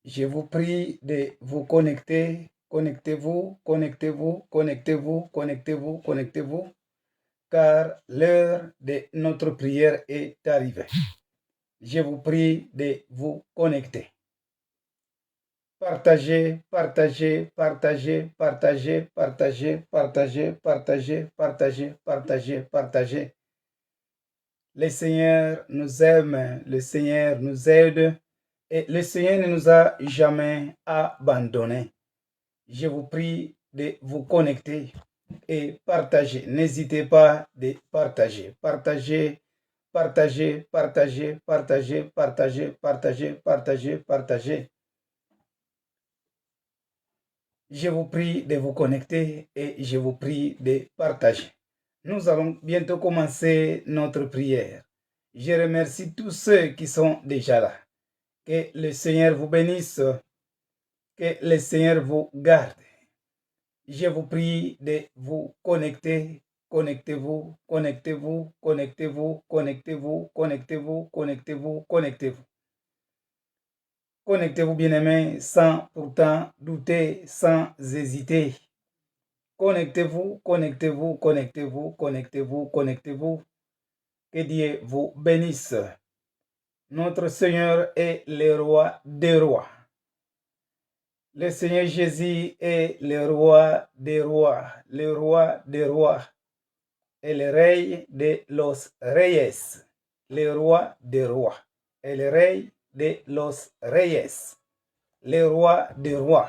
Je vous prie de vous connecter. Connectez-vous, connectez-vous, connectez-vous, connectez-vous, connectez-vous, car l'heure de notre prière est arrivée. Je vous prie de vous connecter. Partagez, partagez, partagez, partagez, partagez, partagez, partagez, partagez, partagez, partagez. Le Seigneur nous aime, le Seigneur nous aide et le Seigneur ne nous a jamais abandonnés. Je vous prie de vous connecter et partager. N'hésitez pas de partager. Partagez, partagez, partagez, partagez, partagez, partagez, partagez, partagez. Je vous prie de vous connecter et je vous prie de partager. Nous allons bientôt commencer notre prière. Je remercie tous ceux qui sont déjà là. Que le Seigneur vous bénisse, que le Seigneur vous garde. Je vous prie de vous connecter. Connectez-vous, connectez-vous, connectez-vous, connectez-vous, connectez-vous, connectez-vous, connectez-vous. Connectez-vous, bien-aimés, sans pourtant douter, sans hésiter. Connectez-vous, connectez-vous, connectez-vous, connectez-vous, connectez-vous. Que Dieu vous bénisse. Notre Seigneur est le roi des rois. Le Seigneur Jésus est le roi des rois, le roi des rois et le rey de los reyes, le roi des rois et le rey de los reyes, le roi des rois.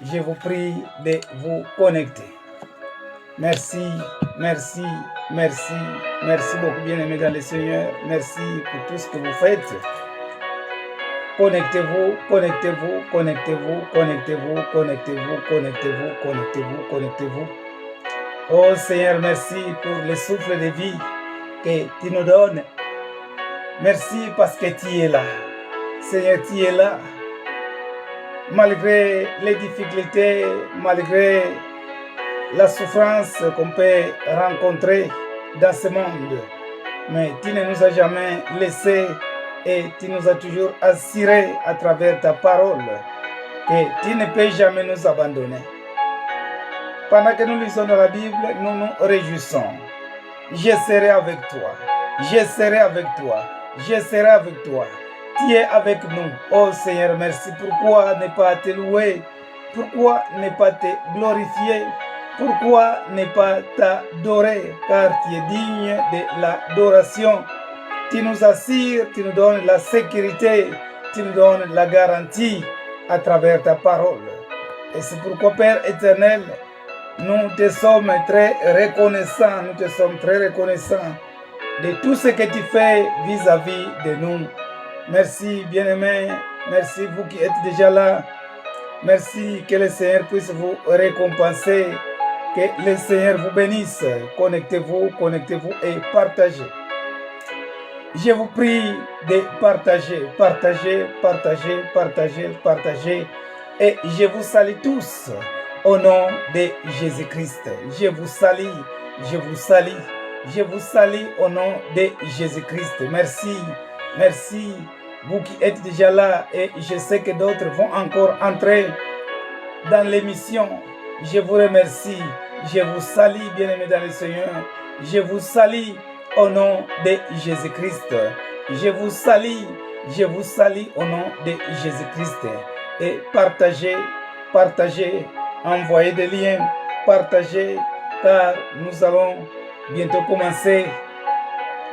Je vous prie de vous connecter. Merci, merci, merci, merci beaucoup, bien-aimés dans le Seigneur. Merci pour tout ce que vous faites. Connectez-vous, connectez-vous, connectez-vous, connectez-vous, connectez-vous, connectez-vous, connectez-vous, connectez-vous. Oh Seigneur, merci pour le souffle de vie que tu nous donnes. Merci parce que tu es là. Seigneur, tu es là. Malgré les difficultés, malgré la souffrance qu'on peut rencontrer dans ce monde, mais tu ne nous as jamais laissés et tu nous as toujours assurés à travers ta parole que tu ne peux jamais nous abandonner. Pendant que nous lisons dans la Bible, nous nous réjouissons. Je serai avec toi. Je serai avec toi. Je serai avec toi. Tu es avec nous. Oh Seigneur, merci. Pourquoi ne pas te louer? Pourquoi ne pas te glorifier? Pourquoi ne pas t'adorer? Car tu es digne de l'adoration. Tu nous assures, tu nous donnes la sécurité, tu nous donnes la garantie à travers ta parole. Et c'est pourquoi, Père éternel, nous te sommes très reconnaissants, nous te sommes très reconnaissants de tout ce que tu fais vis-à-vis de nous. Merci, bien-aimés, merci vous qui êtes déjà là. Merci, que le Seigneur puisse vous récompenser, que le Seigneur vous bénisse. Connectez-vous, connectez-vous et partagez. Je vous prie de partager, partager, partager, partager, partager. Et je vous salue tous au nom de Jésus-Christ. Je vous salue, je vous salue, je vous salue au nom de Jésus-Christ. Merci, merci, vous qui êtes déjà là et je sais que d'autres vont encore entrer dans l'émission. Je vous remercie, je vous salue, bien-aimés dans le Seigneur. Je vous salue au nom de Jésus-Christ. Je vous salue au nom de Jésus-Christ. Et partagez, partagez, envoyez des liens, partagez, car nous allons bientôt commencer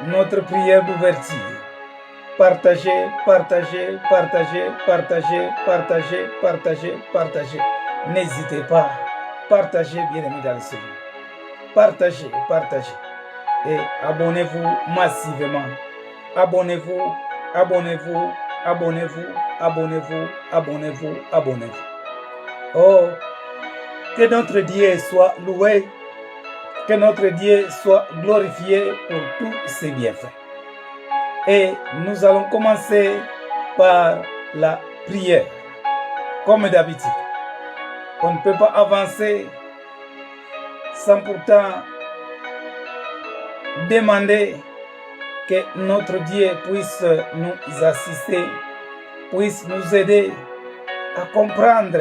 notre prière d'ouverture. Partagez, partagez, partagez, partagez, partagez, partagez, partagez. N'hésitez pas, partagez, bien-aimés dans le Seigneur. Partagez, partagez. Et abonnez-vous massivement. Abonnez-vous, abonnez-vous, abonnez-vous, abonnez-vous, abonnez-vous, abonnez-vous. Oh, que notre Dieu soit loué, que notre Dieu soit glorifié pour tous ses bienfaits. Et nous allons commencer par la prière. Comme d'habitude, on ne peut pas avancer sans pourtant demander que notre Dieu puisse nous assister, puisse nous aider, à comprendre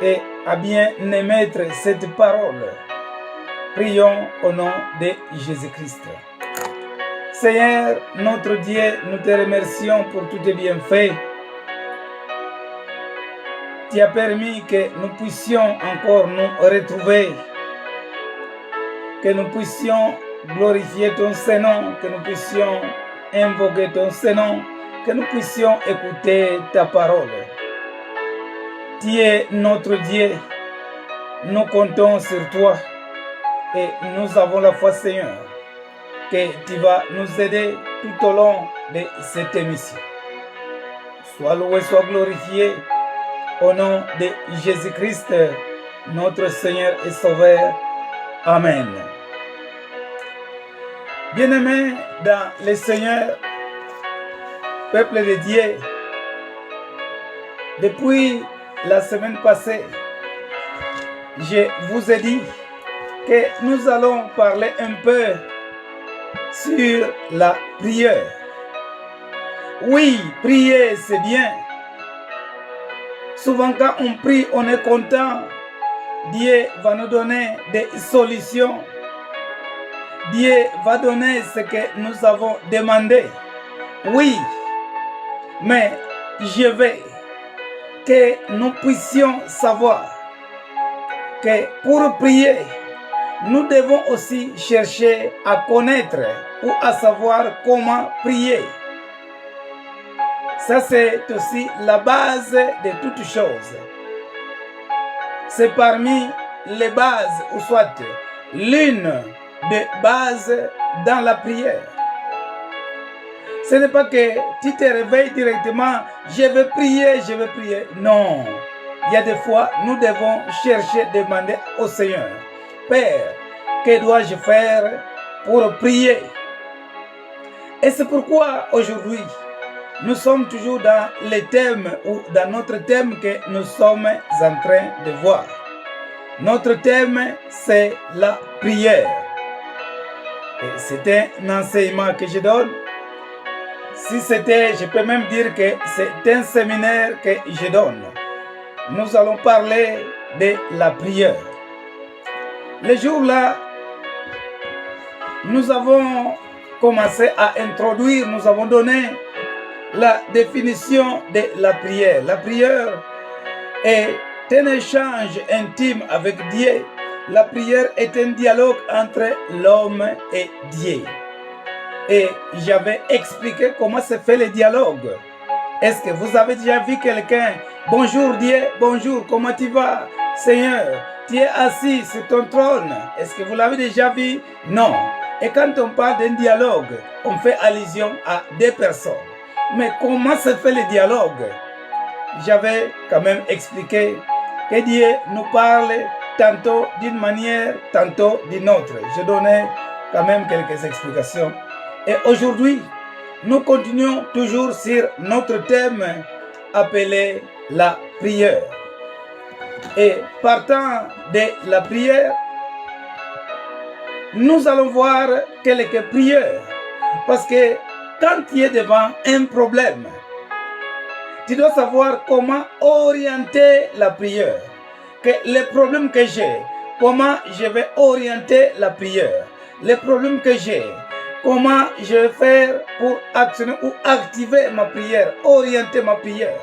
et à bien émettre cette parole. Prions au nom de Jésus-Christ. Seigneur, notre Dieu, nous te remercions pour tous tes bienfaits. Tu as permis que nous puissions encore nous retrouver, que nous puissions glorifier ton Saint-Nom, que nous puissions invoquer ton Saint-Nom, que nous puissions écouter ta parole. Tu es notre Dieu, nous comptons sur toi et nous avons la foi, Seigneur, que tu vas nous aider tout au long de cette émission. Sois loué, sois glorifié au nom de Jésus-Christ, notre Seigneur et Sauveur. Amen. Bien-aimés dans le Seigneur, peuple de Dieu, depuis la semaine passée, je vous ai dit que nous allons parler un peu sur la prière. Oui, prier c'est bien. Souvent quand on prie, on est content. Dieu va nous donner des solutions. Dieu va donner ce que nous avons demandé. Oui, mais je veux que nous puissions savoir que pour prier, nous devons aussi chercher à connaître ou à savoir comment prier. Ça, c'est aussi la base de toutes choses. C'est parmi les bases, ou soit l'une des bases dans la prière. Ce n'est pas que tu te réveilles directement, je vais prier, je vais prier. Non. Il y a des fois, nous devons chercher, demander au Seigneur, Père, que dois-je faire pour prier? Et c'est pourquoi aujourd'hui, nous sommes toujours dans le thème ou dans notre thème que nous sommes en train de voir. Notre thème, c'est la prière. Et c'est un enseignement que je donne. Si c'était, je peux même dire que c'est un séminaire que je donne. Nous allons parler de la prière. Le jour-là, nous avons commencé à introduire, nous avons donné la définition de la prière. La prière est un échange intime avec Dieu. La prière est un dialogue entre l'homme et Dieu. Et j'avais expliqué comment se fait le dialogue. Est-ce que vous avez déjà vu quelqu'un? Bonjour Dieu, bonjour, comment tu vas? Seigneur, tu es assis sur ton trône. Est-ce que vous l'avez déjà vu? Non. Et quand on parle d'un dialogue, on fait allusion à deux personnes. Mais comment se fait le dialogue? J'avais quand même expliqué que Dieu nous parle tantôt d'une manière, tantôt d'une autre. Je donnais quand même quelques explications. Et aujourd'hui, nous continuons toujours sur notre thème appelé la prière. Et partant de la prière, nous allons voir quelques prières. Parce que quand tu es devant un problème, tu dois savoir comment orienter la prière. Que les problèmes que j'ai, comment je vais orienter la prière. Les problèmes que j'ai, comment je vais faire pour actionner ou activer ma prière, orienter ma prière.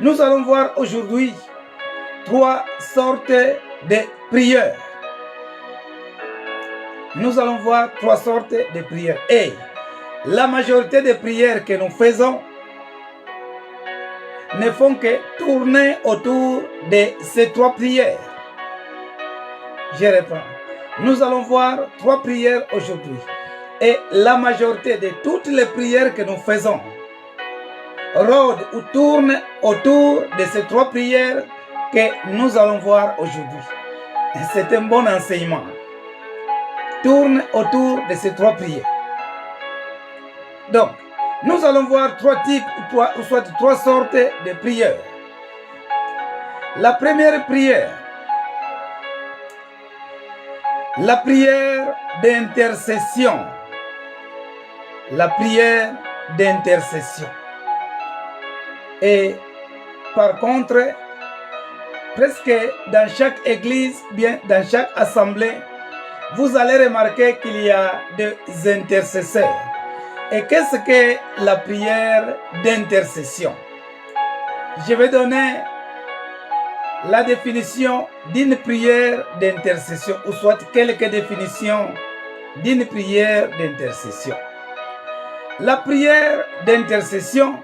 Nous allons voir aujourd'hui 3 sortes de prières. Nous allons voir 3 sortes de prières. Et la majorité des prières que nous faisons ne font que tourner autour de ces 3 prières. Je reprends. Nous allons voir 3 prières aujourd'hui. Et la majorité de toutes les prières que nous faisons rôdent ou tournent autour de ces 3 prières que nous allons voir aujourd'hui. C'est un bon enseignement. Tourne autour de ces 3 prières. Donc, nous allons voir 3 types, ou soit 3 sortes de prières. La première prière, la prière d'intercession. La prière d'intercession. Et par contre, presque dans chaque église, bien dans chaque assemblée, vous allez remarquer qu'il y a des intercesseurs. Et qu'est-ce que la prière d'intercession? Je vais donner la définition d'une prière d'intercession, ou soit quelques définitions d'une prière d'intercession. La prière d'intercession,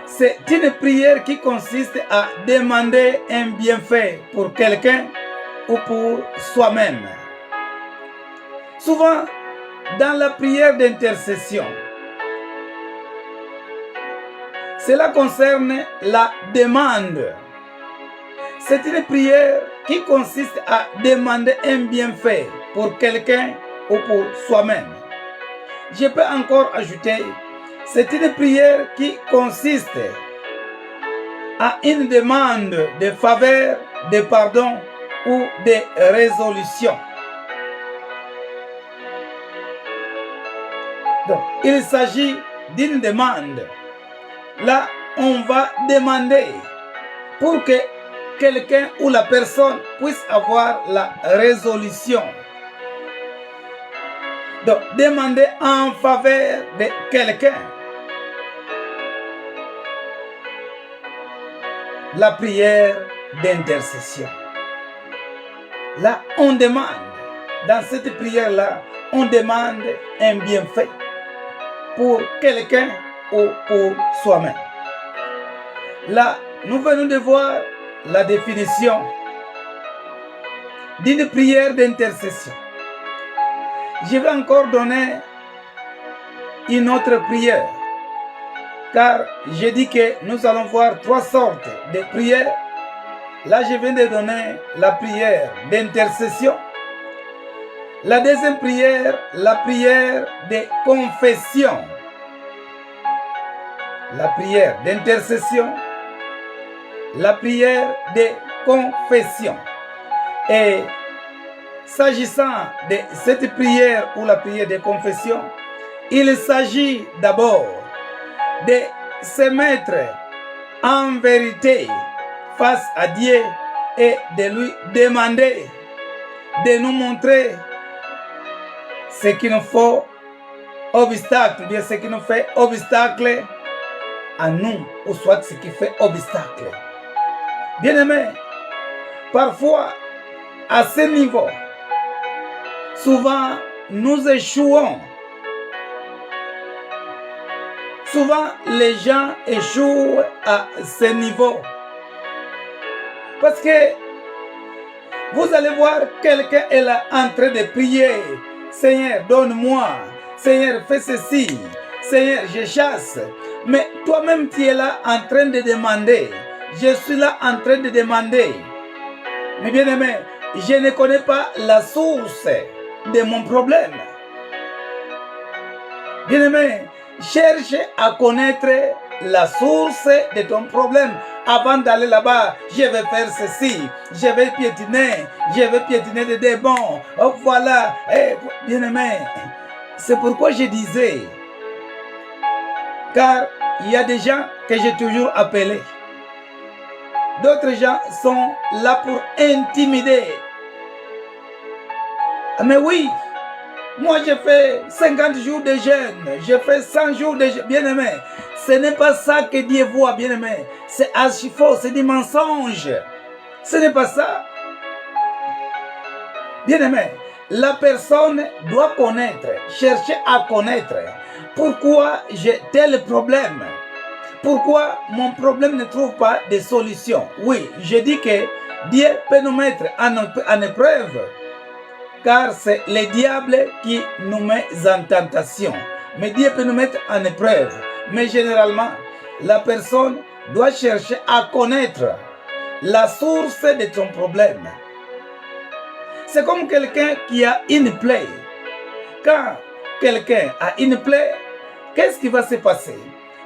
c'est une prière qui consiste à demander un bienfait pour quelqu'un ou pour soi-même. Souvent, dans la prière d'intercession, cela concerne la demande. C'est une prière qui consiste à demander un bienfait pour quelqu'un ou pour soi-même. Je peux encore ajouter, c'est une prière qui consiste à une demande de faveur, de pardon ou de résolution. Donc, il s'agit d'une demande. Là, on va demander pour que quelqu'un ou la personne puisse avoir la résolution. Donc, demander en faveur de quelqu'un. La prière d'intercession. Là, on demande, dans cette prière-là, on demande un bienfait pour quelqu'un ou pour soi-même. Là, nous venons de voir la définition d'une prière d'intercession. Je vais encore donner une autre prière, car j'ai dit que nous allons voir 3 sortes de prières. Là, je viens de donner la prière d'intercession. La deuxième prière, la prière de confession. La prière d'intercession, la prière de confession. Et s'agissant de cette prière ou la prière de confession, il s'agit d'abord de se mettre en vérité face à Dieu et de lui demander de nous montrer ce qui nous fait obstacle, bien ce qui nous fait obstacle à nous, ou soit ce qui fait obstacle. Bien-aimés, parfois, à ce niveau, souvent, nous échouons. Souvent, les gens échouent à ce niveau. Parce que vous allez voir quelqu'un est là en train de prier. Seigneur, donne-moi. Seigneur, fais ceci. Seigneur, je chasse. Mais toi-même, tu es là en train de demander. Je suis là en train de demander. Mais bien aimé, je ne connais pas la source de mon problème. Bien aimé, cherche à connaître la source de ton problème. Avant d'aller là-bas, je vais faire ceci, je vais piétiner des démons. Oh voilà, bien aimé, c'est pourquoi je disais, car il y a des gens que j'ai toujours appelés. D'autres gens sont là pour intimider. Mais oui, moi j'ai fait 50 jours de jeûne, j'ai fait 100 jours de jeûne. Bien aimé, ce n'est pas ça que Dieu voit, bien aimé. C'est faux, c'est du mensonge. Ce n'est pas ça. Bien aimé, la personne doit connaître, chercher à connaître pourquoi j'ai tel problème. Pourquoi mon problème ne trouve pas de solution. Oui, je dis que Dieu peut nous mettre en épreuve, car c'est le diable qui nous met en tentation. Mais Dieu peut nous mettre en épreuve. Mais généralement, la personne doit chercher à connaître la source de ton problème. C'est comme quelqu'un qui a une plaie. Quand quelqu'un a une plaie, qu'est-ce qui va se passer?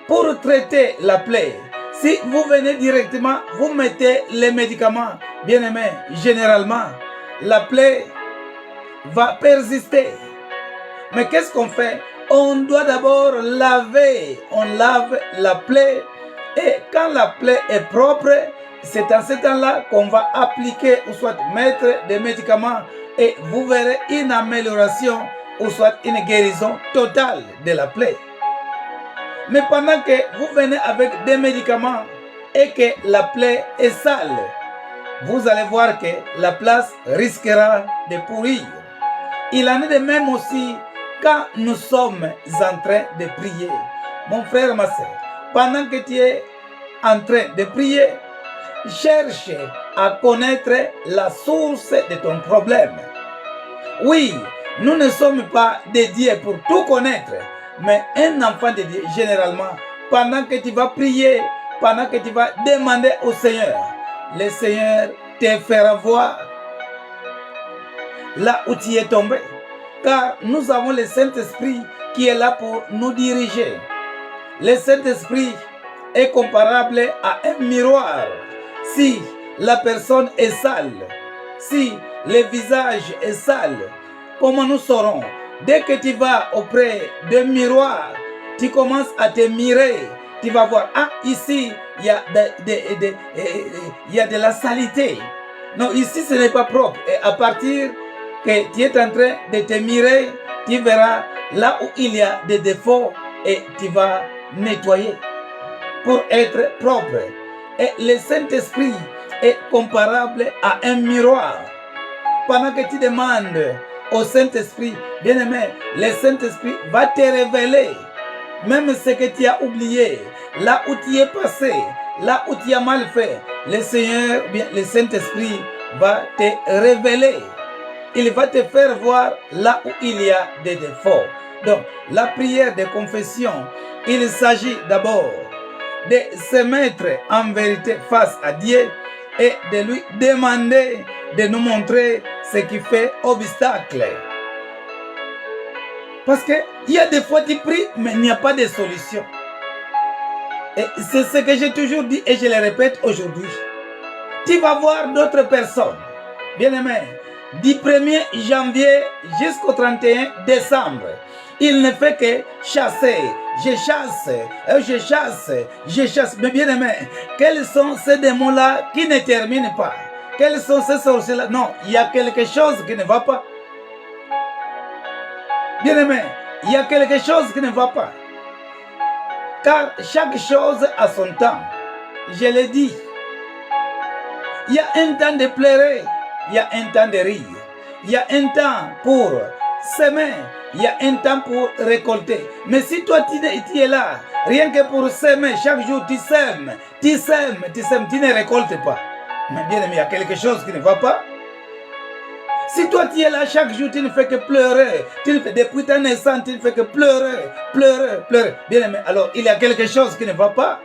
Pour traiter la plaie, si vous venez directement, vous mettez les médicaments, bien aimé, généralement, la plaie va persister. Mais qu'est-ce qu'on fait? On doit d'abord laver. On lave la plaie Et quand la plaie est propre, c'est en ce temps-là qu'on va appliquer ou soit mettre des médicaments et vous verrez une amélioration ou soit une guérison totale de la plaie. Mais pendant que vous venez avec des médicaments et que la plaie est sale, vous allez voir que la place risquera de pourrir. Il en est de même aussi quand nous sommes en train de prier. Mon frère, ma soeur, pendant que tu es en train de prier, cherche à connaître la source de ton problème. Oui, nous ne sommes pas dédiés pour tout connaître, mais un enfant de Dieu, généralement, pendant que tu vas prier, pendant que tu vas demander au Seigneur, le Seigneur te fera voir là où tu es tombé. Car nous avons le Saint-Esprit qui est là pour nous diriger. Le Saint-Esprit est comparable à un miroir. Si la personne est sale, si le visage est sale, comment nous saurons? Dès que tu vas auprès d'un miroir, tu commences à te mirer. Tu vas voir, ah, ici, il y a de la saleté. Non, ici, ce n'est pas propre. Et à partir que tu es en train de te mirer, tu verras là où il y a des défauts et tu vas nettoyer pour être propre. Et le Saint-Esprit est comparable à un miroir. Pendant que tu demandes au Saint-Esprit, bien-aimé, le Saint-Esprit va te révéler même ce que tu as oublié, là où tu es passé, là où tu as mal fait. Le Seigneur, bien, le Saint-Esprit va te révéler. Il va te faire voir là où il y a des défauts. Donc, la prière de confession, il s'agit d'abord de se mettre en vérité face à Dieu et de lui demander de nous montrer ce qui fait obstacle. Parce qu'il y a des fois tu pries, mais il n'y a pas de solution. Et c'est ce que j'ai toujours dit et je le répète aujourd'hui. Tu vas voir d'autres personnes, bien-aimés, du 1er janvier jusqu'au 31 décembre. Il ne fait que chasser. Je chasse. Mais bien aimé, quels sont ces démons-là qui ne terminent pas? Quels sont ces sorciers-là? Non, il y a quelque chose qui ne va pas. Bien aimé, il y a quelque chose qui ne va pas. Car chaque chose a son temps. Je l'ai dit. Il y a un temps de pleurer, il y a un temps de rire. Il y a un temps pour semer, il y a un temps pour récolter. Mais si toi tu es là, rien que pour semer, chaque jour tu sèmes, tu ne récoltes pas. Mais bien aimé, il y a quelque chose qui ne va pas. Si toi tu es là chaque jour, tu ne fais que pleurer, depuis ta naissance, tu ne fais que pleurer. Bien aimé, alors il y a quelque chose qui ne va pas.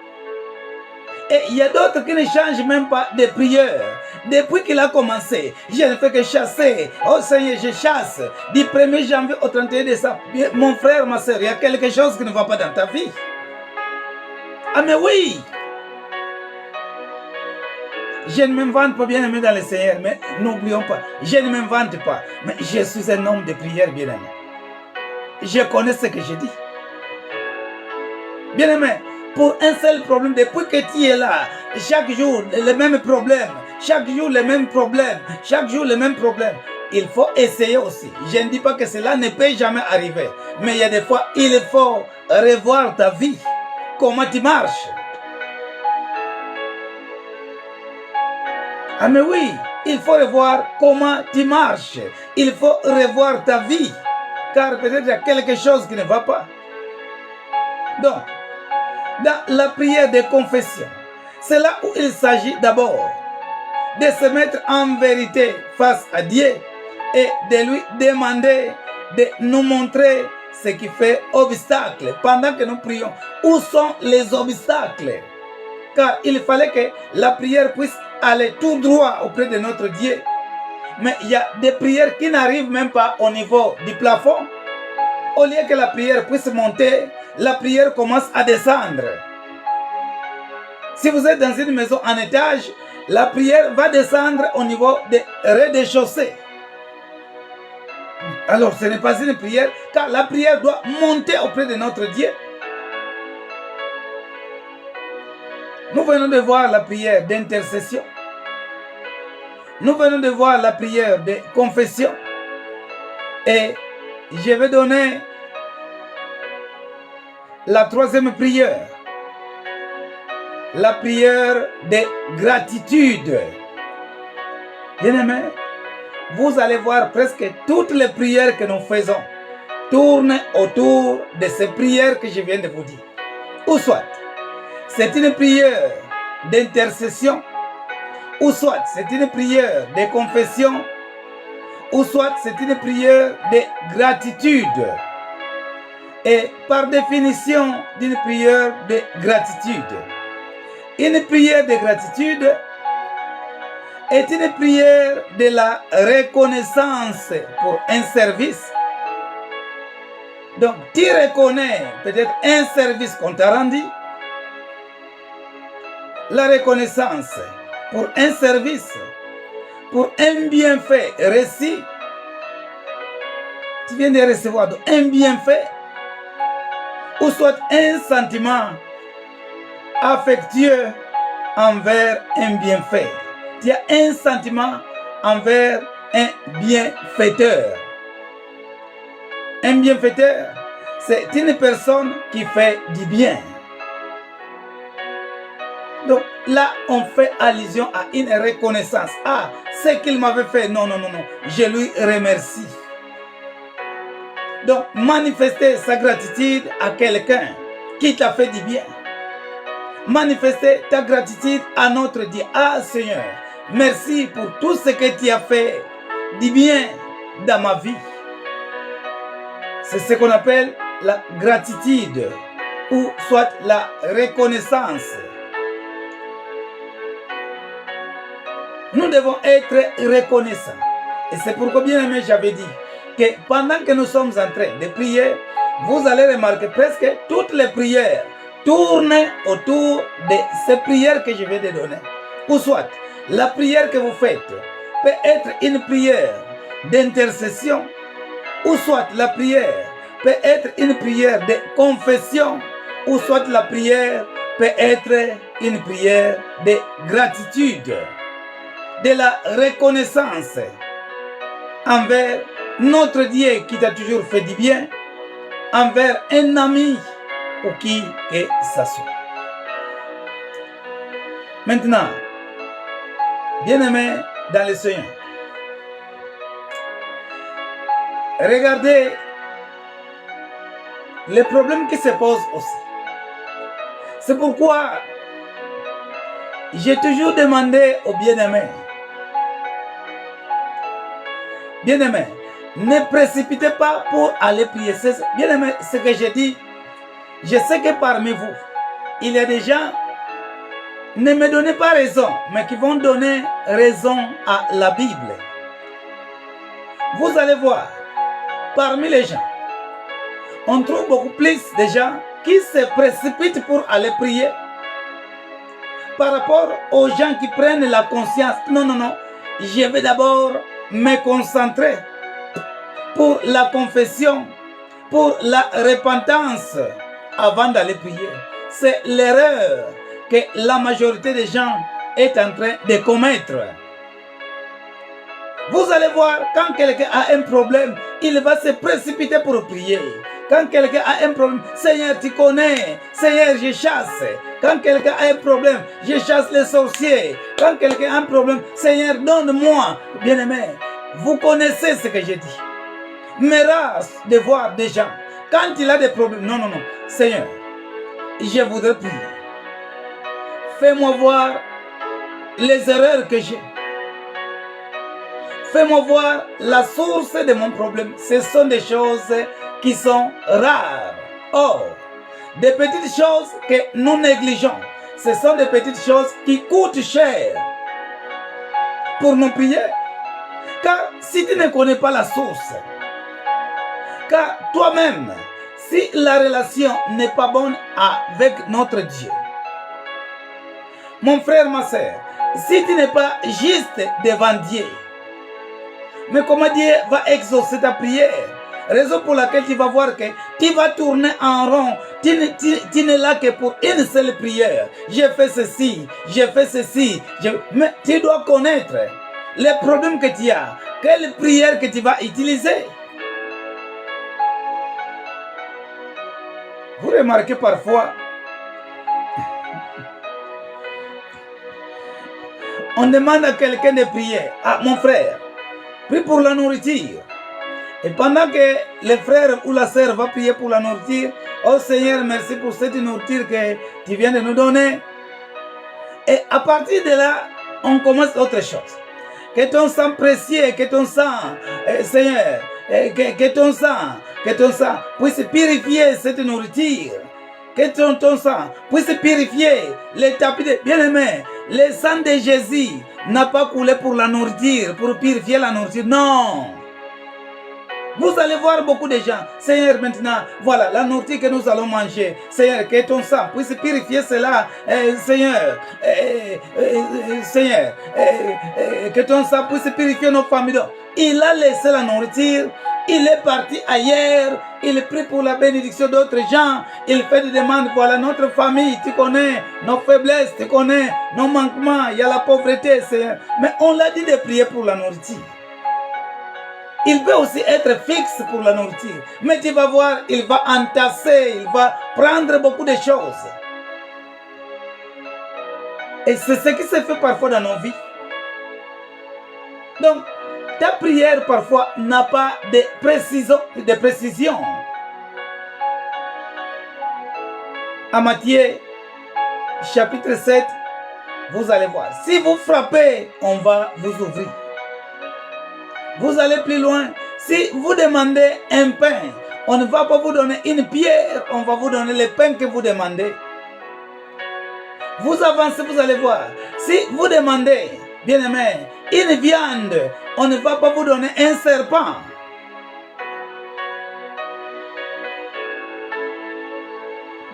Et il y a d'autres qui ne changent même pas de prière. Depuis qu'il a commencé, je ne fais que chasser. Oh Seigneur, je chasse. Du 1er janvier au 31 décembre. Mon frère, ma soeur, il y a quelque chose qui ne va pas dans ta vie. Ah mais oui. Je ne m'invente pas, bien aimé dans le Seigneur, mais n'oublions pas, je ne m'invente pas, mais je suis un homme de prière, bien aimé. Je connais ce que je dis. Bien aimé, pour un seul problème, depuis que tu es là, chaque jour, le même problème, chaque jour, le même problème, chaque jour, le même problème. Il faut essayer aussi. Je ne dis pas que cela ne peut jamais arriver, mais il y a des fois, il faut revoir ta vie, comment tu marches. Ah mais oui, il faut revoir comment tu marches. Il faut revoir ta vie, car peut-être il y a quelque chose qui ne va pas. Donc, dans la prière de confession, c'est là où il s'agit d'abord de se mettre en vérité face à Dieu et de lui demander de nous montrer ce qui fait obstacle. Pendant que nous prions, où sont les obstacles? Car il fallait que la prière puisse aller tout droit auprès de notre Dieu. Mais il y a des prières qui n'arrivent même pas au niveau du plafond. Au lieu que la prière puisse monter, la prière commence à descendre. Si vous êtes dans une maison en étage, la prière va descendre au niveau des rez-de-chaussée. Alors ce n'est pas une prière, car la prière doit monter auprès de notre Dieu. Nous venons de voir la prière d'intercession. Nous venons de voir la prière de confession. Et je vais donner la troisième prière. La prière de gratitude. Bien-aimés, vous allez voir presque toutes les prières que nous faisons tournent autour de ces prières que je viens de vous dire. Ou soit, c'est une prière d'intercession, ou soit c'est une prière de confession, ou soit c'est une prière de gratitude. Et par définition d'une prière de gratitude, une prière de gratitude est une prière de la reconnaissance pour un service. Donc, tu reconnais peut-être un service qu'on t'a rendu, la reconnaissance pour un service, pour un bienfait reçu. Tu viens de recevoir un bienfait, ou soit un sentiment affectueux envers un bienfait. Tu as un sentiment envers un bienfaiteur. Un bienfaiteur, c'est une personne qui fait du bien. Donc là, on fait allusion à une reconnaissance. Ah, ce qu'il m'avait fait, non, je lui remercie. Donc, manifester sa gratitude à quelqu'un qui t'a fait du bien. Manifester ta gratitude à notre Dieu. Ah Seigneur, merci pour tout ce que tu as fait du bien dans ma vie. C'est ce qu'on appelle la gratitude ou soit la reconnaissance. Nous devons être reconnaissants. Et c'est pourquoi, bien aimé, j'avais dit que pendant que nous sommes en train de prier, vous allez remarquer presque toutes les prières tournent autour de ces prières que je vais te donner. Ou soit, la prière que vous faites peut être une prière d'intercession, ou soit la prière peut être une prière de confession, ou soit la prière peut être une prière de gratitude, de la reconnaissance envers notre Dieu qui t'a toujours fait du bien, envers un ami ou qui que ça soit. Maintenant, bien-aimés dans le Seigneur, regardez les problèmes qui se posent aussi. C'est pourquoi j'ai toujours demandé aux bien-aimés, bien-aimés, ne précipitez pas pour aller prier. Bien-aimés, ce que j'ai dit, je sais que parmi vous, il y a des gens, ne me donnez pas raison, mais qui vont donner raison à la Bible. Vous allez voir, parmi les gens, on trouve beaucoup plus de gens qui se précipitent pour aller prier par rapport aux gens qui prennent la conscience. Non, je vais d'abord me concentrer pour la confession, pour la repentance avant d'aller prier. C'est l'erreur que la majorité des gens est en train de commettre. Vous allez voir, quand quelqu'un a un problème, il va se précipiter pour prier. Quand quelqu'un a un problème, Seigneur, tu connais. Seigneur, je chasse. Quand quelqu'un a un problème, je chasse les sorciers. Quand quelqu'un a un problème, Seigneur, donne-moi. Bien-aimé, vous connaissez ce que j'ai dit. Mais rare de voir des gens, quand il a des problèmes, non, Seigneur, je voudrais prier. Fais-moi voir les erreurs que j'ai. Fais-moi voir la source de mon problème. Ce sont des choses qui sont rares. Or, des petites choses que nous négligeons, ce sont des petites choses qui coûtent cher pour nous prier. Car si tu ne connais pas la source, car toi-même, si la relation n'est pas bonne avec notre Dieu, mon frère, ma soeur, si tu n'es pas juste devant Dieu, mais comment Dieu va exaucer ta prière? Raison pour laquelle tu vas voir que tu vas tourner en rond. Tu n'es là que pour une seule prière. J'ai fait ceci, j'ai fait ceci. Mais tu dois connaître les problèmes que tu as. Quelle prière que tu vas utiliser. Vous remarquez parfois, on demande à quelqu'un de prier. Ah, mon frère, prie pour la nourriture. Et pendant que le frère ou la sœur va prier pour la nourriture, oh Seigneur, merci pour cette nourriture que tu viens de nous donner. Et à partir de là, on commence autre chose. Que ton sang précieux, que ton sang, Seigneur, que ton sang puisse purifier cette nourriture. Que ton sang puisse purifier les tapis de bien-aimés. Le sang de Jésus n'a pas coulé pour la nourriture, pour purifier la nourriture. Non. Vous allez voir beaucoup de gens. Seigneur, maintenant, voilà la nourriture que nous allons manger. Seigneur, que ton sang puisse purifier cela. Seigneur, Seigneur, que ton sang puisse purifier nos familles. Il a laissé la nourriture. Il est parti ailleurs. Il prie pour la bénédiction d'autres gens. Il fait des demandes. Voilà notre famille. Tu connais nos faiblesses. Tu connais nos manquements. Il y a la pauvreté, Seigneur. Mais on l'a dit de prier pour la nourriture. Il peut aussi être fixe pour la nourriture. Mais tu vas voir, il va entasser, il va prendre beaucoup de choses. Et c'est ce qui se fait parfois dans nos vies. Donc, ta prière parfois n'a pas de précision. À Matthieu, chapitre 7, vous allez voir. Si vous frappez, on va vous ouvrir. Vous allez plus loin. Si vous demandez un pain, on ne va pas vous donner une pierre, on va vous donner le pain que vous demandez. Vous avancez, vous allez voir. Si vous demandez, bien aimé, une viande, on ne va pas vous donner un serpent.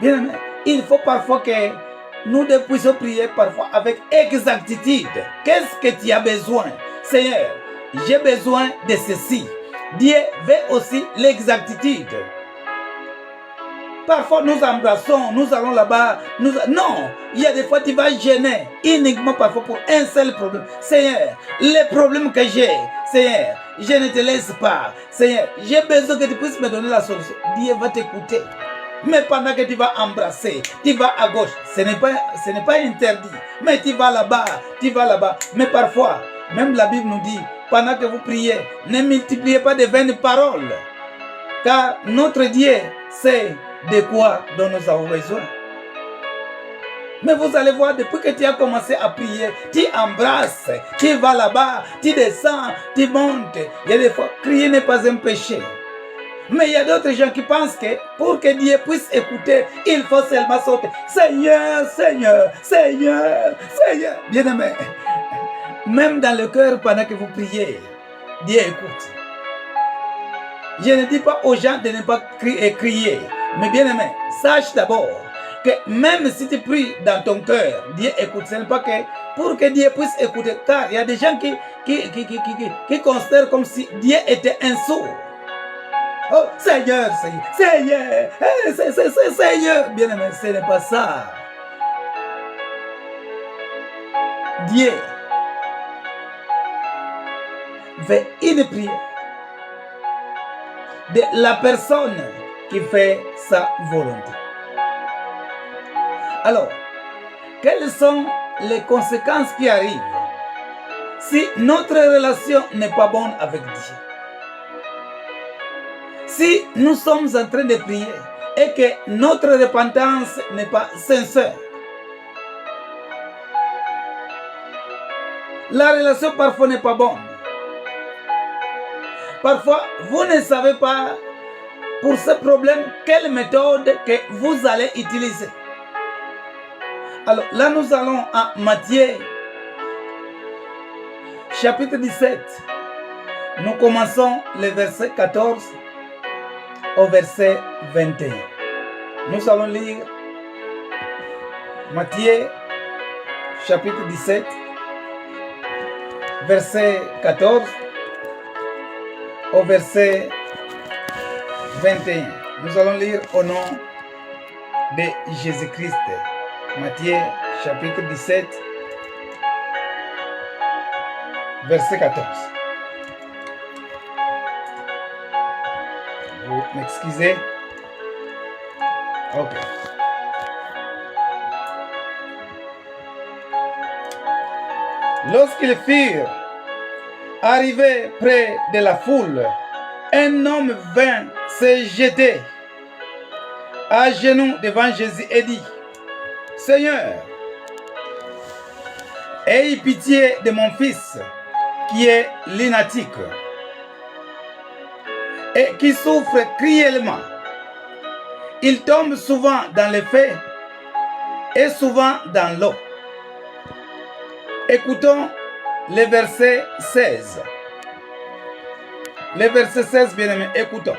Bien aimé, il faut parfois que nous puissions prier parfois avec exactitude. Qu'est-ce que tu as besoin, Seigneur? J'ai besoin de ceci. Dieu veut aussi l'exactitude. Parfois nous embrassons, nous allons là-bas. Non, il y a des fois tu vas gêner uniquement parfois pour un seul problème. Seigneur, les problèmes que j'ai, Seigneur, je ne te laisse pas. Seigneur, j'ai besoin que tu puisses me donner la solution. Dieu va t'écouter. Mais pendant que tu vas embrasser, tu vas à gauche, ce n'est pas interdit. Mais tu vas là-bas, Mais parfois, même la Bible nous dit, pendant que vous priez, ne multipliez pas de vaines paroles. Car notre Dieu sait de quoi dont nous avons besoin. Mais vous allez voir, depuis que tu as commencé à prier, tu embrasses, tu vas là-bas, tu descends, tu montes. Il y a des fois, crier n'est pas un péché. Mais il y a d'autres gens qui pensent que pour que Dieu puisse écouter, il faut seulement sauter. Seigneur, Seigneur, Seigneur, Seigneur. Bien-aimé, même dans le cœur, pendant que vous priez, Dieu écoute. Je ne dis pas aux gens de ne pas crier. Mais bien aimé, sache d'abord que même si tu pries dans ton cœur, Dieu écoute. Ce n'est pas que pour que Dieu puisse écouter. Car il y a des gens qui considèrent comme si Dieu était un sourd. Oh Seigneur, Seigneur, Seigneur, Seigneur. Bien aimé, ce n'est pas ça. Dieu veut une prière de la personne qui fait sa volonté. Alors, quelles sont les conséquences qui arrivent si notre relation n'est pas bonne avec Dieu? Si nous sommes en train de prier et que notre repentance n'est pas sincère, la relation parfois n'est pas bonne. Parfois, vous ne savez pas pour ce problème quelle méthode que vous allez utiliser. Alors là, nous allons à Matthieu, chapitre 17. Nous commençons le verset 14 au verset 21. Nous allons lire Matthieu, chapitre 17, verset 14 au verset 21. Nous allons lire au nom de Jésus-Christ. Matthieu chapitre 17, verset 14. Vous m'excusez? Ok. Lorsqu'ils furent arrivés près de la foule, un homme vint se jeter à genoux devant Jésus et dit: Seigneur, aie pitié de mon fils qui est lunatique et qui souffre cruellement. Il tombe souvent dans les feux et souvent dans l'eau. Écoutons le verset 16. Le verset 16, bien aimé, écoutons.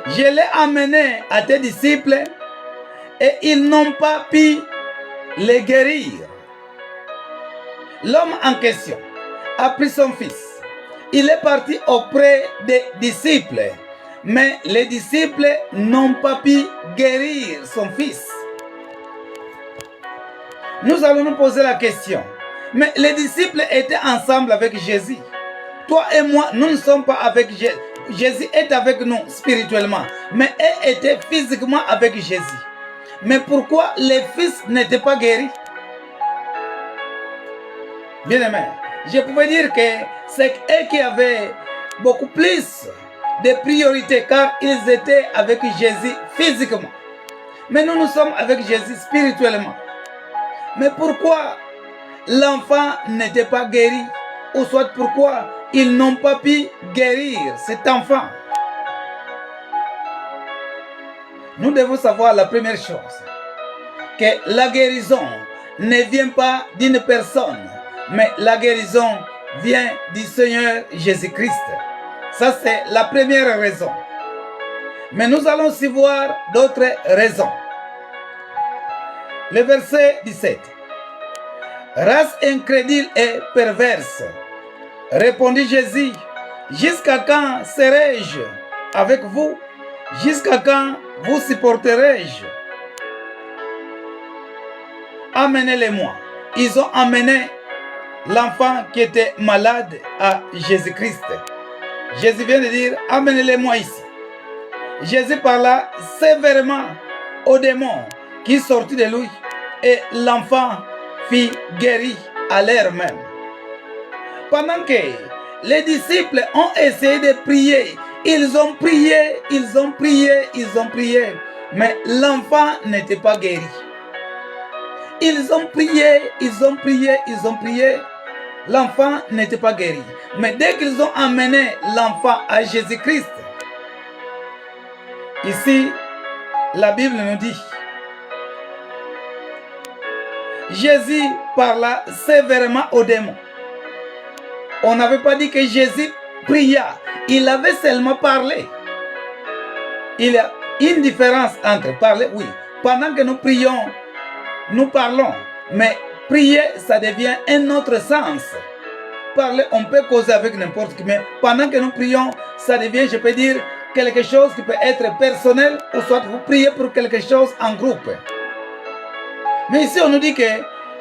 Je l'ai amené à tes disciples et ils n'ont pas pu le guérir. L'homme en question a pris son fils. Il est parti auprès des disciples, mais les disciples n'ont pas pu guérir son fils. Nous allons nous poser la question. Mais les disciples étaient ensemble avec Jésus. Toi et moi, nous ne sommes pas avec Jésus. Jésus est avec nous spirituellement, mais eux étaient physiquement avec Jésus. Mais pourquoi les fils n'étaient pas guéris? Bien aimé, je pouvais dire que c'est eux qui avaient beaucoup plus de priorités car ils étaient avec Jésus physiquement. Mais nous sommes avec Jésus spirituellement. Mais pourquoi l'enfant n'était pas guéri? Ou soit pourquoi ils n'ont pas pu guérir cet enfant? Nous devons savoir la première chose, que la guérison ne vient pas d'une personne, mais la guérison vient du Seigneur Jésus-Christ. Ça, c'est la première raison. Mais nous allons aussi voir d'autres raisons. Le verset 17. Race incrédule et perverse, répondit Jésus, jusqu'à quand serai-je avec vous? Jusqu'à quand vous supporterai-je? Amenez-les-moi. Ils ont amené l'enfant qui était malade à Jésus-Christ. Jésus vient de dire, amenez-les-moi ici. Jésus parla sévèrement aux démons qui sortaient de lui et l'enfant fut guéri à l'heure même. Pendant que les disciples ont essayé de prier, ils ont prié, mais l'enfant n'était pas guéri. Ils ont prié, l'enfant n'était pas guéri. Mais dès qu'ils ont amené l'enfant à Jésus-Christ, ici, la Bible nous dit, Jésus parla sévèrement aux démons. On n'avait pas dit que Jésus pria, il avait seulement parlé. Il y a une différence entre parler, oui. Pendant que nous prions, nous parlons, mais prier, ça devient un autre sens. Parler, on peut causer avec n'importe qui, mais pendant que nous prions, ça devient, je peux dire, quelque chose qui peut être personnel, ou soit vous priez pour quelque chose en groupe. Mais ici, on nous dit que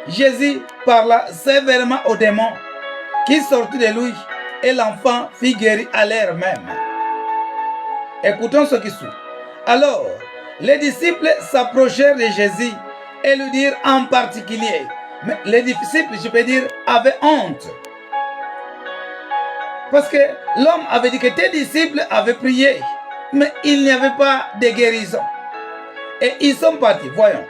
Jésus parla sévèrement aux démons qui sortaient de lui et l'enfant fut guéri à l'heure même. Écoutons ce qui suit. Alors, les disciples s'approchèrent de Jésus et lui dirent en particulier, mais les disciples, je peux dire, avaient honte. Parce que l'homme avait dit que tes disciples avaient prié, mais il n'y avait pas de guérison. Et ils sont partis, voyons.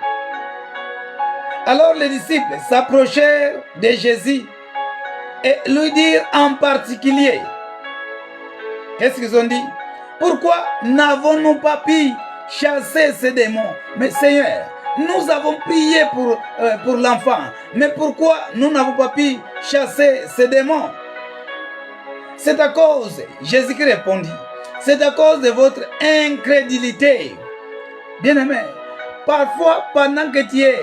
Alors les disciples s'approchèrent de Jésus et lui dirent en particulier, qu'est-ce qu'ils ont dit? Pourquoi n'avons-nous pas pu chasser ces démons? Mais Seigneur, nous avons prié pour l'enfant, mais pourquoi nous n'avons pas pu chasser ces démons? C'est à cause, Jésus-Christ répondit, c'est à cause de votre incrédulité. Bien-aimé, parfois pendant que tu es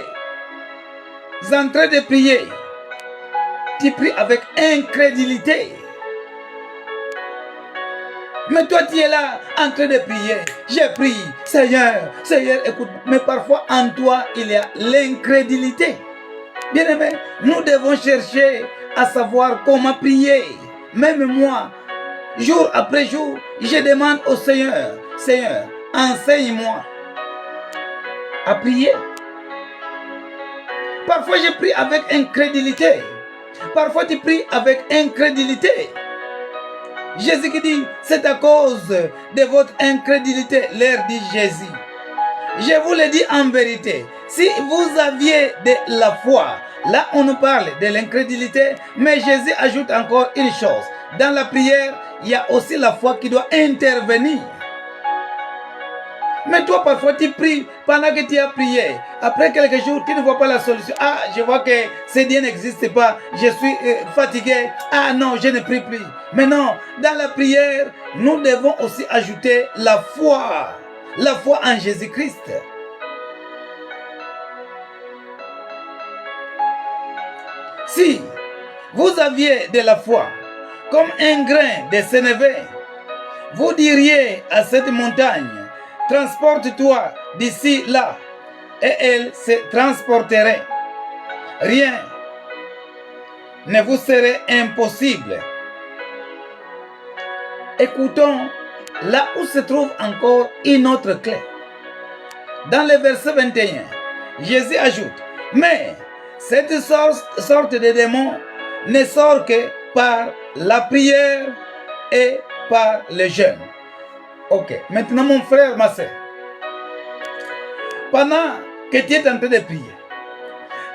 en train de prier, tu pries avec incrédulité. Mais toi, tu es là en train de prier. J'ai prié, Seigneur, Seigneur, écoute. Mais parfois, en toi, il y a l'incrédulité. Bien-aimé, nous devons chercher à savoir comment prier. Même moi, jour après jour, je demande au Seigneur, Seigneur, enseigne-moi à prier. Parfois, je prie avec incrédulité. Parfois, tu pries avec incrédulité. Jésus qui dit, c'est à cause de votre incrédulité, leur dit Jésus. Je vous le dis en vérité, si vous aviez de la foi, là on nous parle de l'incrédulité, mais Jésus ajoute encore une chose. Dans la prière, il y a aussi la foi qui doit intervenir. Mais toi, parfois, tu pries pendant que tu as prié. Après quelques jours, tu ne vois pas la solution. Ah, je vois que ce Dieu n'existe pas. Je suis fatigué. Ah non, je ne prie plus. Mais non, dans la prière, nous devons aussi ajouter la foi. La foi en Jésus-Christ. Si vous aviez de la foi, comme un grain de sénévé, vous diriez à cette montagne, transporte-toi d'ici là, et elle se transporterait. Rien ne vous serait impossible. Écoutons là où se trouve encore une autre clé. Dans le verset 21, Jésus ajoute, mais cette sorte de démon ne sort que par la prière et par le jeûne. Ok, maintenant mon frère, ma soeur, pendant que tu es en train de prier,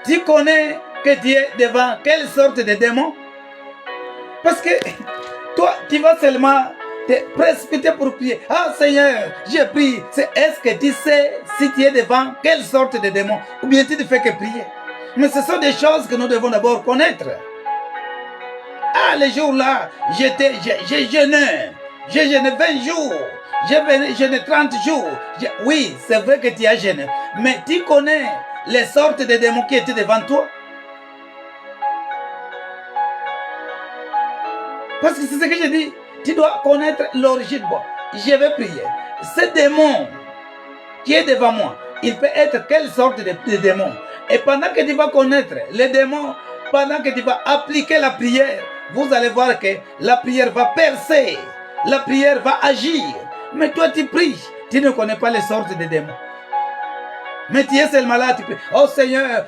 tu connais que tu es devant quelle sorte de démon? Parce que toi, tu vas seulement te précipiter pour prier. Ah Seigneur, j'ai prié. Est-ce que tu sais si tu es devant quelle sorte de démon? Ou bien tu ne fais que prier? Mais ce sont des choses que nous devons d'abord connaître. Ah, les jours-là, j'ai jeûné. J'ai jeûné 20 jours. J'ai jeûné 30 jours. Oui, c'est vrai que tu as jeûné. Mais tu connais les sortes de démons qui étaient devant toi? Parce que c'est ce que je dis. Tu dois connaître l'origine. Bon, je vais prier. Ce démon qui est devant moi, il peut être quelle sorte de démon? Et pendant que tu vas connaître les démons, pendant que tu vas appliquer la prière, vous allez voir que la prière va percer. La prière va agir. Mais toi, tu pries. Tu ne connais pas les sortes de démons. Mais tu es seulement là, tu pries. Oh Seigneur,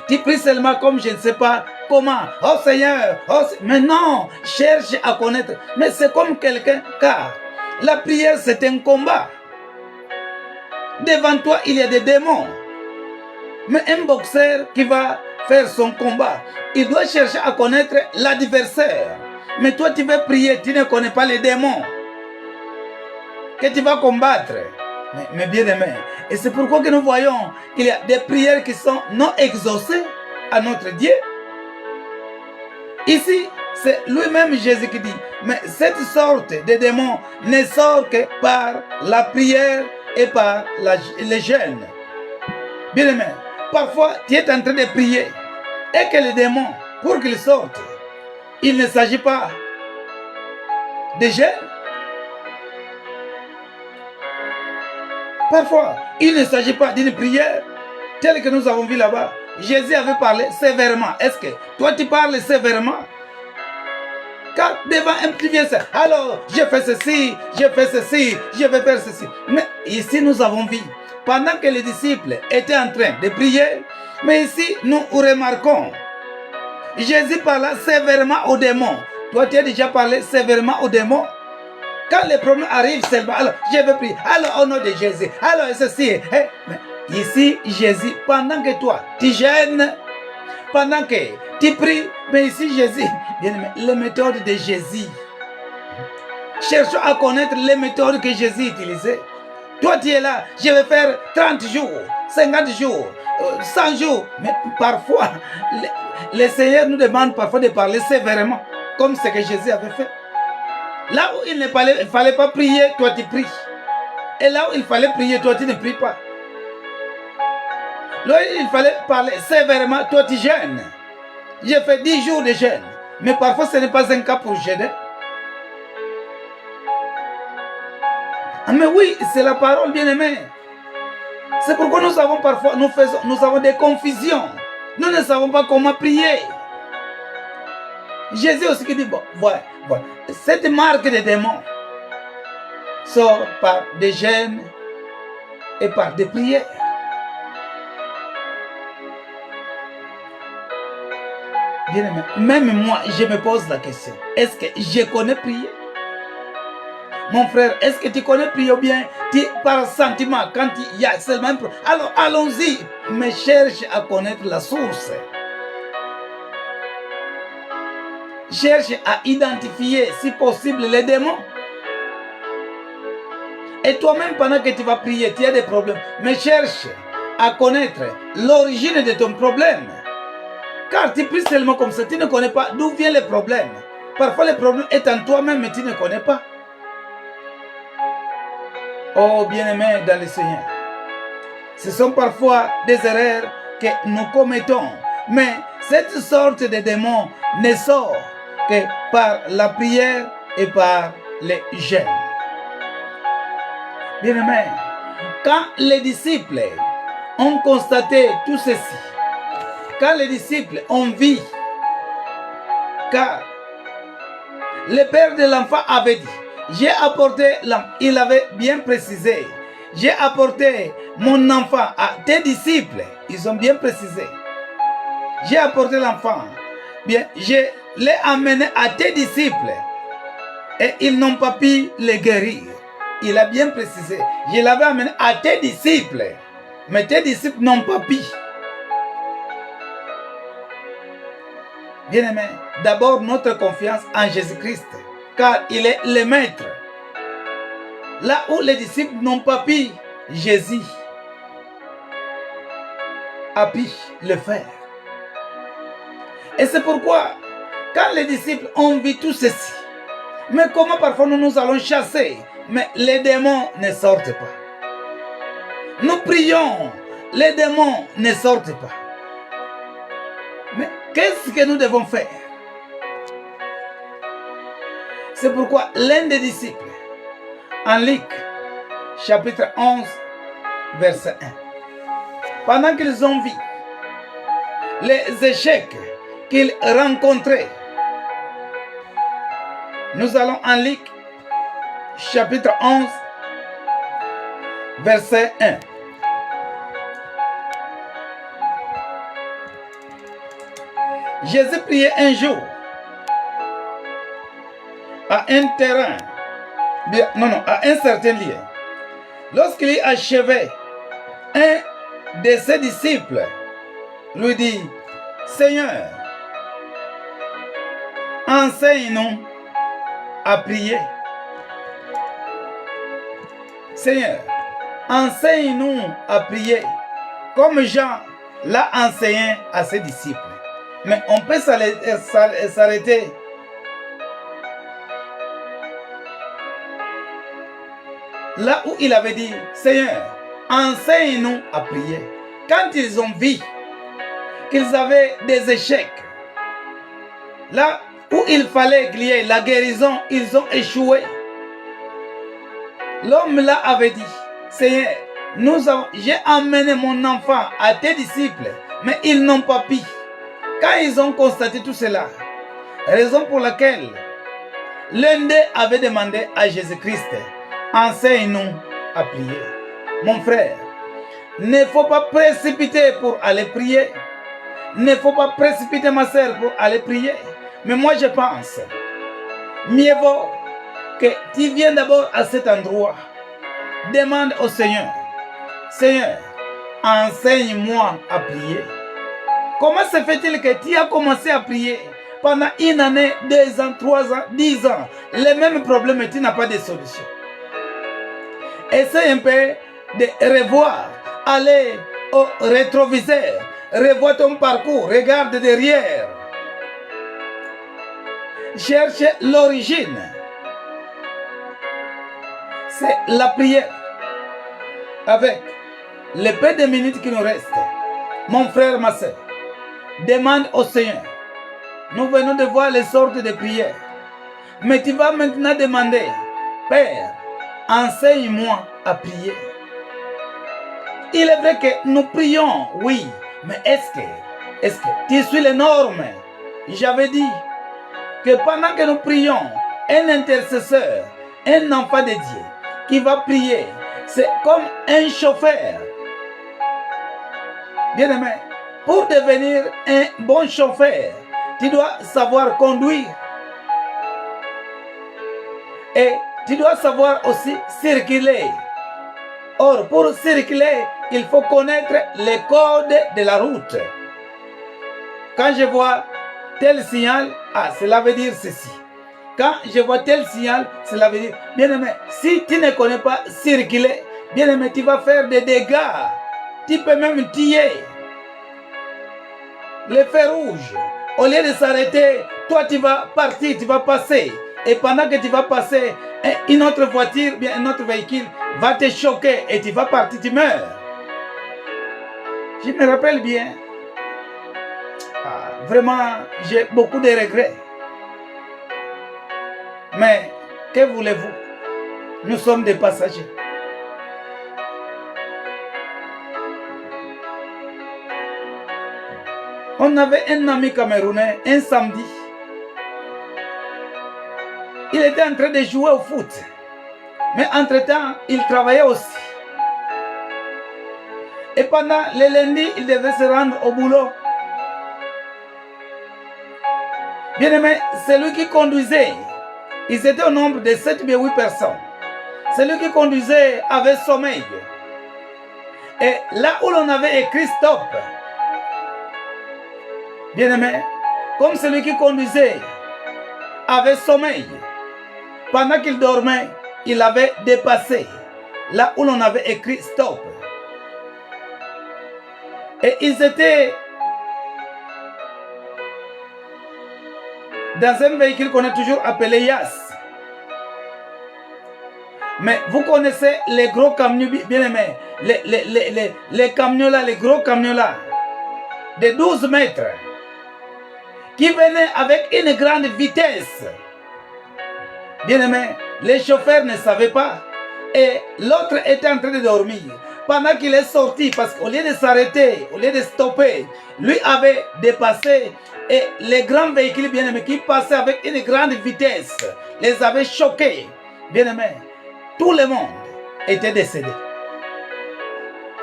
tu pries seulement comme je ne sais pas comment. Oh Seigneur, mais non, cherche à connaître. Mais c'est comme quelqu'un, car la prière c'est un combat. Devant toi, il y a des démons. Mais un boxeur qui va faire son combat, il doit chercher à connaître l'adversaire. Mais toi, tu veux prier, tu ne connais pas les démons que tu vas combattre. Mais bien aimé, et c'est pourquoi que nous voyons qu'il y a des prières qui sont non exaucées à notre Dieu. Ici, c'est lui-même Jésus qui dit, mais cette sorte de démons ne sort que par la prière et par le jeûne. Bien aimé, parfois tu es en train de prier et que les démons, pour qu'ils sortent, il ne s'agit pas de jeûne. Parfois, il ne s'agit pas d'une prière telle que nous avons vu là-bas. Jésus avait parlé sévèrement. Est-ce que toi tu parles sévèrement? Car devant un petit vieux, alors je fais ceci, je fais ceci, je vais faire ceci. Mais ici nous avons vu, pendant que les disciples étaient en train de prier, mais ici nous remarquons, Jésus parla sévèrement aux démons. Toi tu as déjà parlé sévèrement aux démons? Quand les problèmes arrivent seulement, alors je vais prier, alors au nom de Jésus, alors ceci. Mais ici, Jésus, pendant que toi, tu gênes, pendant que tu pries, mais ici, Jésus, bien aimé, les méthodes de Jésus. Cherchons à connaître les méthodes que Jésus utilisait. Toi, tu es là, je vais faire 30 jours, 50 jours, 100 jours. Mais parfois, le Seigneur nous demande parfois de parler sévèrement, comme ce que Jésus avait fait. Là où il ne fallait pas prier, toi tu pries. Et là où il fallait prier, toi tu ne pries pas. Là où il fallait parler sévèrement, toi tu jeûnes. J'ai fait 10 jours de jeûne. Mais parfois ce n'est pas un cas pour jeûner. Mais oui, c'est la parole, bien-aimé. C'est pourquoi nous avons parfois, nous avons des confusions. Nous ne savons pas comment prier. Jésus aussi qui dit, bon, cette marque des démons sort par des jeûnes et par des prières. Bien-aimé, même moi, je me pose la question. Est-ce que je connais prier? Mon frère, est-ce que tu connais prier ou bien par sentiment, quand il y a seulement... Alors, allons-y, mais cherche à connaître la source. Cherche à identifier, si possible, les démons. Et toi-même, pendant que tu vas prier, tu as des problèmes. Mais cherche à connaître l'origine de ton problème. Car tu pries seulement comme ça, tu ne connais pas d'où vient le problème. Parfois, le problème est en toi-même, mais tu ne connais pas. Oh, bien-aimés dans le Seigneur, ce sont parfois des erreurs que nous commettons. Mais cette sorte de démon ne sort que par la prière et par les jeûnes. Bien-aimés, quand les disciples ont constaté tout ceci, quand les disciples ont vu, car le père de l'enfant avait dit, j'ai apporté l'enfant, il avait bien précisé, j'ai apporté mon enfant à tes disciples, ils ont bien précisé, j'ai apporté l'enfant, bien, je l'ai amené à tes disciples et ils n'ont pas pu le guérir. Il a bien précisé, je l'avais amené à tes disciples, mais tes disciples n'ont pas pu. Bien-aimé, d'abord notre confiance en Jésus-Christ, car il est le maître. Là où les disciples n'ont pas pu, Jésus a pu le faire. Et c'est pourquoi, quand les disciples ont vu tout ceci, mais comment parfois nous allons chasser, mais les démons ne sortent pas. Nous prions, les démons ne sortent pas. Mais qu'est-ce que nous devons faire? C'est pourquoi l'un des disciples, en Luc, chapitre 11, verset 1, pendant qu'ils ont vu les échecs qu'ils rencontraient, nous allons en Luc, chapitre 11, verset 1. Jésus priait un jour à un terrain, à un certain lieu. Lorsqu'il achevait, un de ses disciples lui dit, Seigneur, enseigne-nous à prier. Seigneur, enseigne-nous à prier, comme Jean l'a enseigné à ses disciples. Mais on peut s'arrêter là où il avait dit, Seigneur, enseigne-nous à prier. Quand ils ont vu qu'ils avaient des échecs, là où il fallait qu'il y ait la guérison, ils ont échoué. L'homme là avait dit, Seigneur, j'ai amené mon enfant à tes disciples, mais ils n'ont pas pu. Quand ils ont constaté tout cela, raison pour laquelle l'un d'eux avait demandé à Jésus-Christ, enseigne-nous à prier. Mon frère, ne faut pas précipiter pour aller prier. Ne faut pas précipiter ma sœur pour aller prier. Mais moi je pense, mieux vaut que tu viennes d'abord à cet endroit. Demande au Seigneur, Seigneur, enseigne-moi à prier. Comment se fait-il que tu as commencé à prier pendant une année, 2 ans, 3 ans, 10 ans, les mêmes problèmes et tu n'as pas de solution? Essaye un peu de revoir, aller au rétroviseur, revois ton parcours, regarde derrière. Cherche l'origine. C'est la prière. Avec les peu de minutes qui nous restent, mon frère, ma soeur, demande au Seigneur. Nous venons de voir les sortes de prières. Mais tu vas maintenant demander, Père, enseigne-moi à prier. Il est vrai que nous prions, oui, mais est-ce que tu suis les normes? J'avais dit que pendant que nous prions, un intercesseur, un enfant de Dieu qui va prier, c'est comme un chauffeur. Bien aimé, pour devenir un bon chauffeur, tu dois savoir conduire. Et tu dois savoir aussi circuler. Or, pour circuler, il faut connaître les codes de la route. Quand je vois tel signal, cela veut dire ceci. Quand je vois tel signal, cela veut dire, bien aimé, si tu ne connais pas circuler, bien aimé, tu vas faire des dégâts. Tu peux même tuer. Les feux rouges, au lieu de s'arrêter, toi tu vas partir, tu vas passer. Et pendant que tu vas passer, une autre voiture, bien un autre véhicule va te choquer et tu vas partir, tu meurs. Je me rappelle bien. Vraiment, j'ai beaucoup de regrets. Mais, que voulez-vous? Nous sommes des passagers. On avait un ami camerounais, un samedi. Il était en train de jouer au foot. Mais entre-temps, il travaillait aussi. Et pendant le lundi, il devait se rendre au boulot. Bien aimé, celui qui conduisait, ils étaient au nombre de 7 ou 8 personnes. Celui qui conduisait avait sommeil. Et là où l'on avait écrit stop, bien aimé, comme celui qui conduisait avait sommeil, pendant qu'il dormait, il avait dépassé là où l'on avait écrit stop. Et ils étaient dans un véhicule qu'on a toujours appelé Yas. Mais vous connaissez les gros camions, bien aimés, les camions là, les gros camions là, de 12 mètres, qui venaient avec une grande vitesse. Bien aimé, les chauffeurs ne savaient pas. Et l'autre était en train de dormir. Pendant qu'il est sorti, parce qu'au lieu de s'arrêter, au lieu de stopper, lui avait dépassé. Et les grands véhicules, bien aimés, qui passaient avec une grande vitesse, les avaient choqués. Bien aimé, tout le monde était décédé.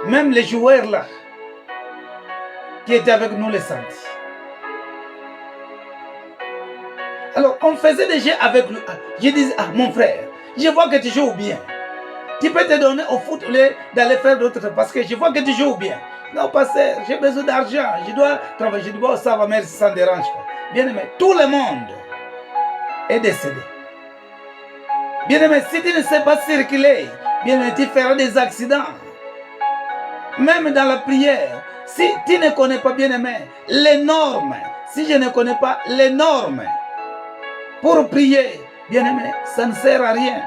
Même les joueurs là, qui étaient avec nous le samedi. Alors, on faisait des jeux avec lui. Je disais, mon frère, je vois que tu joues bien. Tu peux te donner au foot au lieu d'aller faire d'autres choses parce que je vois que tu joues bien. Non, pasteur, j'ai besoin d'argent. Je dois travailler. Je dis, bon, ça va, merci, ça ne dérange pas. Bien aimé, tout le monde est décédé. Bien aimé, si tu ne sais pas circuler, bien aimé, tu feras des accidents. Même dans la prière, si tu ne connais pas, bien aimé, les normes, si je ne connais pas les normes, pour prier, bien aimé, ça ne sert à rien.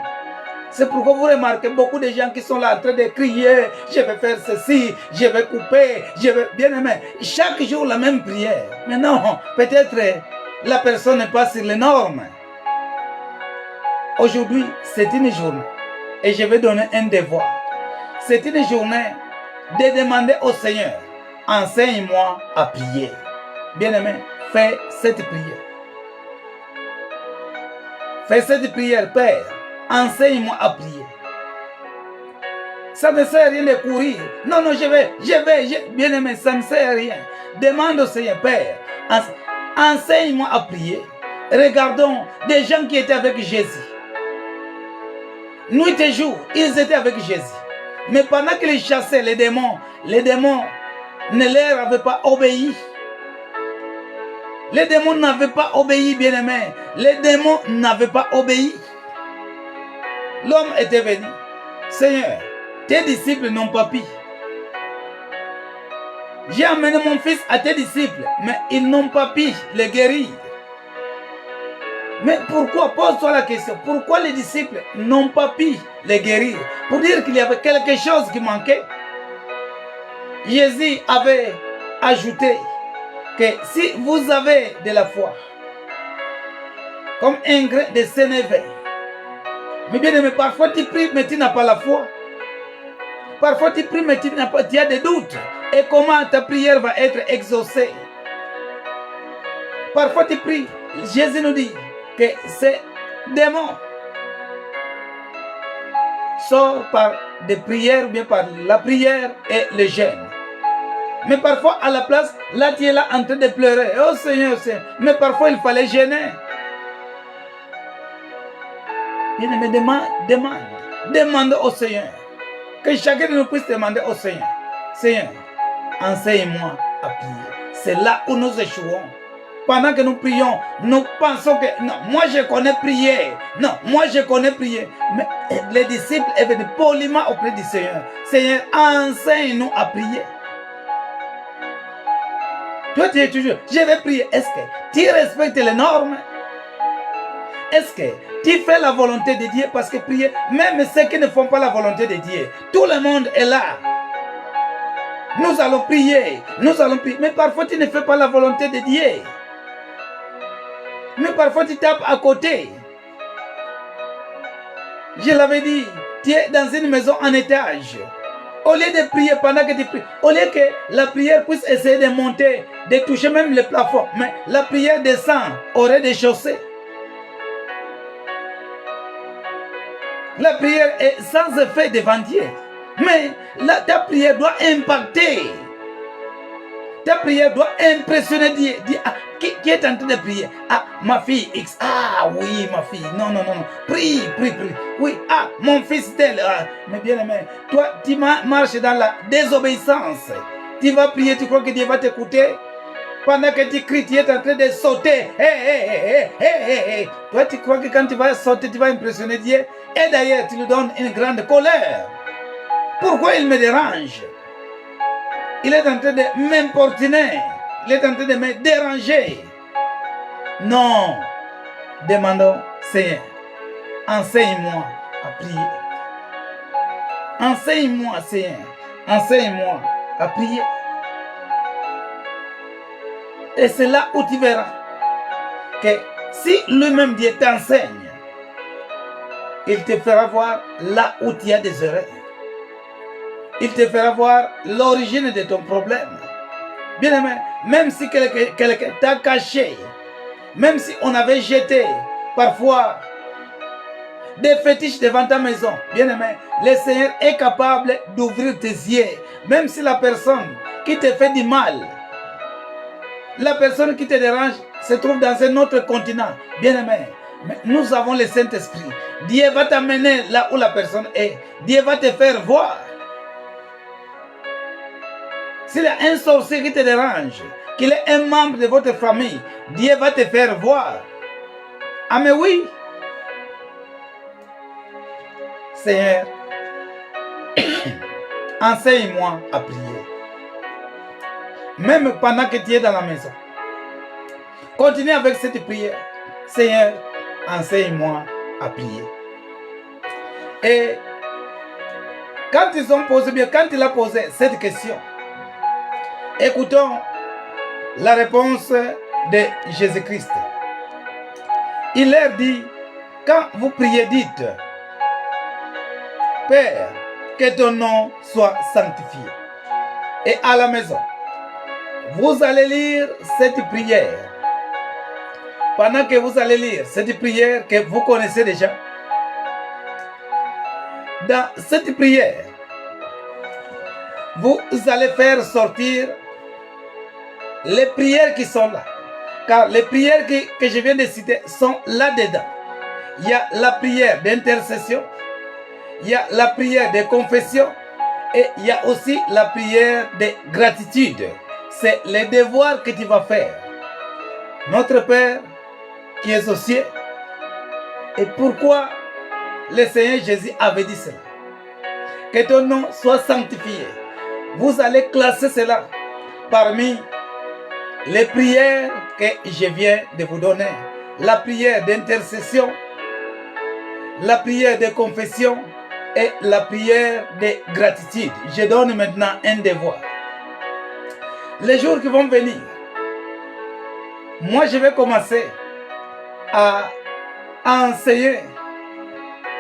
C'est pourquoi vous remarquez beaucoup de gens qui sont là en train de crier, je vais faire ceci, je vais couper, je vais... Bien aimé, chaque jour la même prière. Mais non, peut-être la personne n'est pas sur les normes. Aujourd'hui, c'est une journée et je vais donner un devoir. C'est une journée de demander au Seigneur, enseigne-moi à prier. Bien aimé, fais cette prière. Fais cette prière, Père. Enseigne-moi à prier. Ça ne sert à rien de courir. Non, non, je vais. Bien aimé, ça ne sert à rien. Demande au Seigneur, Père, enseigne-moi à prier. Regardons des gens qui étaient avec Jésus. Nuit et jour, ils étaient avec Jésus. Mais pendant qu'ils chassaient les démons ne leur avaient pas obéi. Les démons n'avaient pas obéi, bien aimé. Les démons n'avaient pas obéi. L'homme était venu. Seigneur, tes disciples n'ont pas pu. J'ai amené mon fils à tes disciples, mais ils n'ont pas pu les guérir. Mais pourquoi? Pose-toi la question. Pourquoi les disciples n'ont pas pu les guérir? Pour dire qu'il y avait quelque chose qui manquait. Jésus avait ajouté que si vous avez de la foi, comme un grain de sénévé, Mais bien aimé, parfois tu pries, mais tu n'as pas la foi. Parfois tu pries, mais tu as des doutes. Et comment ta prière va être exaucée? Parfois tu pries. Jésus nous dit que ces démons sortent par des prières, bien par la prière et le jeûne. Mais parfois, à la place, là, tu es là en train de pleurer. Oh Seigneur, Seigneur. Mais parfois, il fallait gêner. Bien-aimé, demande au Seigneur. Que chacun de nous puisse demander au Seigneur. Seigneur, enseigne-moi à prier. C'est là où nous échouons. Pendant que nous prions, nous pensons que non, moi je connais prier. Non, moi je connais prier. Mais les disciples est venu poliment auprès du Seigneur. Seigneur, enseigne-nous à prier. Toi, tu es toujours, je vais prier. Est-ce que tu respectes les normes? Est-ce que tu fais la volonté de Dieu? Parce que prier, même ceux qui ne font pas la volonté de Dieu, tout le monde est là. Nous allons prier, mais parfois tu ne fais pas la volonté de Dieu. Mais parfois tu tapes à côté. Je l'avais dit, tu es dans une maison en étage. Au lieu de prier pendant que tu pries, au lieu que la prière puisse essayer de monter, de toucher même le plafond, mais la prière descend au rez-de-chaussée. La prière est sans effet devant Dieu. Mais ta prière doit impacter. Ta prière doit impressionner Dieu. Ah, qui est en train de prier? Ah, ma fille X. Ah oui, ma fille. Non. Prie. Oui, ah, mon fils tel. Ah. Mais bien aimé, toi, tu marches dans la désobéissance. Tu vas prier, tu crois que Dieu va t'écouter? Pendant que tu cries, tu es en train de sauter. Hey. Toi, tu crois que quand tu vas sauter, tu vas impressionner Dieu? Et d'ailleurs, tu lui donnes une grande colère. Pourquoi il me dérange? Il est en train de m'importuner. Il est en train de me déranger. Non. Demandons, Seigneur, enseigne-moi à prier. Enseigne-moi, Seigneur. Enseigne-moi à prier. Et c'est là où tu verras que si lui-même Dieu t'enseigne, il te fera voir là où tu as des erreurs. Il te fera voir l'origine de ton problème. Bien aimé, même si quelqu'un t'a caché, même si on avait jeté parfois des fétiches devant ta maison, bien aimé, le Seigneur est capable d'ouvrir tes yeux. Même si la personne qui te fait du mal, la personne qui te dérange se trouve dans un autre continent, bien aimé, mais nous avons le Saint-Esprit. Dieu va t'amener là où la personne est. Dieu va te faire voir. S'il y a un sorcier qui te dérange, qu'il est un membre de votre famille, Dieu va te faire voir. Ah mais oui. Seigneur, enseigne-moi à prier. Même pendant que tu es dans la maison. Continue avec cette prière. Seigneur, enseigne-moi à prier. Et quand ils ont posé, bien, quand il a posé cette question, écoutons la réponse de Jésus-Christ. Il leur dit, quand vous priez, dites, Père, que ton nom soit sanctifié. Et à la maison, vous allez lire cette prière. Pendant que vous allez lire cette prière que vous connaissez déjà, dans cette prière, vous allez faire sortir les prières qui sont là. Car les prières que je viens de citer sont là-dedans. Il y a la prière d'intercession, il y a la prière de confession et il y a aussi la prière de gratitude. C'est les devoirs que tu vas faire. Notre Père qui est aux cieux. Et pourquoi le Seigneur Jésus avait dit cela? Que ton nom soit sanctifié. Vous allez classer cela parmi les prières que je viens de vous donner. La prière d'intercession, la prière de confession et la prière de gratitude. Je donne maintenant un devoir. Les jours qui vont venir, moi je vais commencer à enseigner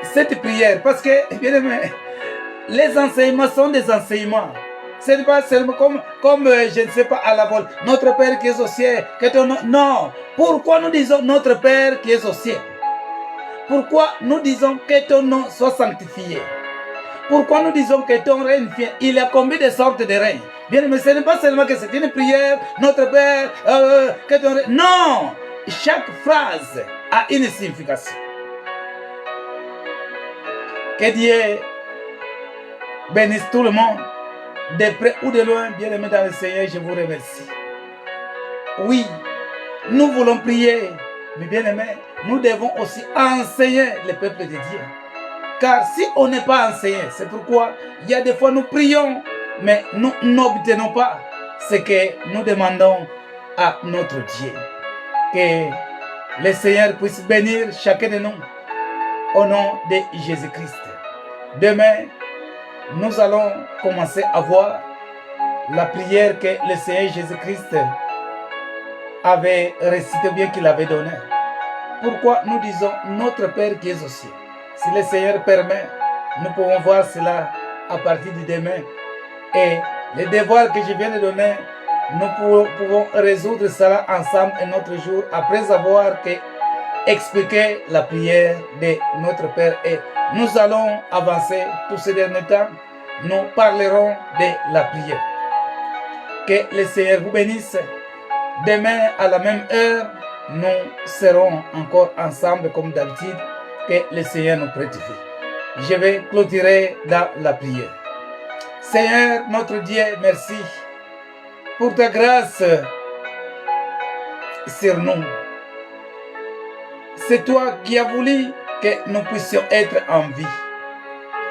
cette prière, parce que, bien aimé, les enseignements sont des enseignements. Ce n'est pas seulement comme je ne sais pas, à la vol. Notre Père qui est au ciel, que ton nom. Non. Pourquoi nous disons notre Père qui est au ciel? Pourquoi nous disons que ton nom soit sanctifié? Pourquoi nous disons que ton règne vienne? Il y a combien de sortes de règnes? Bien, mais ce n'est pas seulement que c'est une prière, notre Père, que ton règne. Non! Chaque phrase a une signification. Que Dieu bénisse tout le monde, de près ou de loin, bien aimé dans le Seigneur, je vous remercie. Oui, nous voulons prier, mais bien aimé, nous devons aussi enseigner le peuple de Dieu. Car si on n'est pas enseigné, c'est pourquoi il y a des fois nous prions, mais nous n'obtenons pas ce que nous demandons à notre Dieu. Que le Seigneur puisse bénir chacun de nous au nom de Jésus-Christ. Demain, nous allons commencer à voir la prière que le Seigneur Jésus-Christ avait récitée, bien qu'il avait donnée. Pourquoi nous disons notre Père qui est au ciel? Si le Seigneur permet, nous pouvons voir cela à partir de demain. Et les devoirs que je viens de donner, nous pouvons résoudre cela ensemble un autre jour après avoir expliqué la prière de notre Père. Et nous allons avancer tous ces derniers temps. Nous parlerons de la prière. Que le Seigneur vous bénisse. Demain, à la même heure, nous serons encore ensemble comme d'habitude. Que le Seigneur nous prête. Je vais clôturer dans la prière. Seigneur, notre Dieu, merci pour ta grâce sur nous. C'est toi qui as voulu que nous puissions être en vie.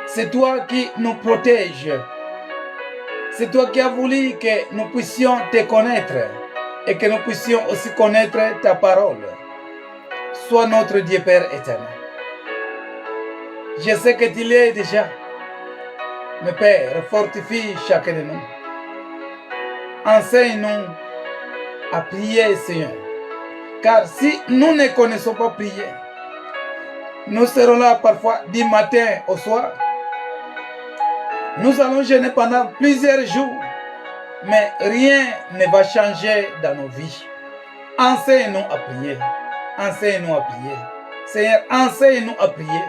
C'est toi qui nous protèges. C'est toi qui as voulu que nous puissions te connaître et que nous puissions aussi connaître ta parole. Sois notre Dieu Père éternel. Je sais que tu l'es déjà. Mais Père, fortifie chacun de nous. Enseigne-nous à prier, Seigneur. Car si nous ne connaissons pas prier, nous serons là parfois du matin au soir. Nous allons jeûner pendant plusieurs jours, mais rien ne va changer dans nos vies. Enseigne-nous à prier. Enseigne-nous à prier. Seigneur, enseigne-nous à prier.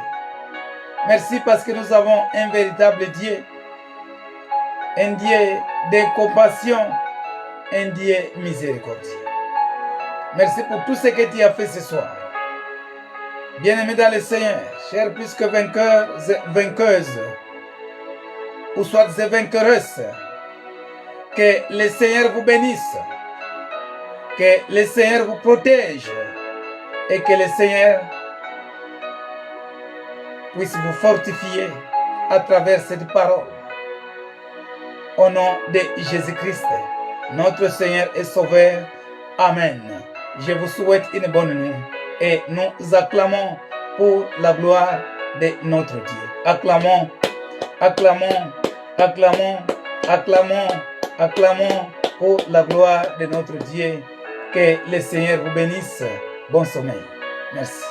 Merci parce que nous avons un véritable Dieu. Un Dieu de compassion. Un Dieu miséricordieux. Merci pour tout ce que tu as fait ce soir. Bien-aimés dans le Seigneur, chers plus que vainqueurs et vainqueuses, ou soit des vainqueuresses, que le Seigneur vous bénisse, que le Seigneur vous protège et que le Seigneur puisse vous fortifier à travers cette parole. Au nom de Jésus-Christ, notre Seigneur et Sauveur. Amen. Je vous souhaite une bonne nuit et nous acclamons pour la gloire de notre Dieu. Acclamons, acclamons, acclamons, acclamons, acclamons pour la gloire de notre Dieu. Que le Seigneur vous bénisse. Bon sommeil. Merci.